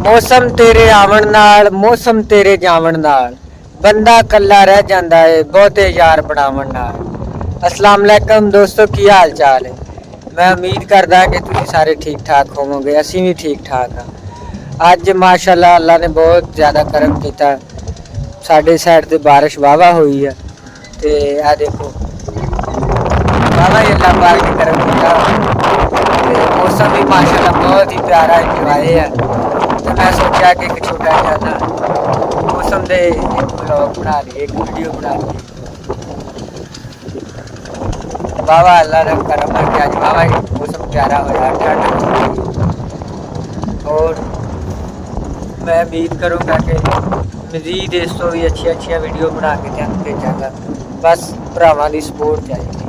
मौसम तेरे आवन नाल मौसम तेरे जावन नाल बंदा कल्ला रह जांदा है बहुते यार बनावन नाल। अस्सलाम वालेकुम दोस्तों, की हाल चाल है। मैं उम्मीद करदा कि तुसीं सारे ठीक ठाक होवोगे, असीं भी ठीक ठाक हाँ। अज माशाअल्लाह अल्लाह ने बहुत ज़्यादा करम किया, साडे साइड ते बारिश वाहवा हुई है। ते आ देखो वाहवा ही अल्लाह पाक ने करम किया। मौसम भी माशाअल्लाह बहुत ही प्यारा इंजॉय है। तो मैं सोचा कि एक छोटा जिहा ना मौसम दे एक ब्लॉग बना लिए, एक वीडियो बना लिए। वाहवा अल्लाह ने करम है कि अज वाहवा ही मौसम प्यारा होया, ठंड हो गई। और मैं उम्मीद करूँगा कि मज़ीद इस तो भी अच्छी वीडियो बना के तुहानूं भेजांगा। बस भरावां दी सपोर्ट चाहिए।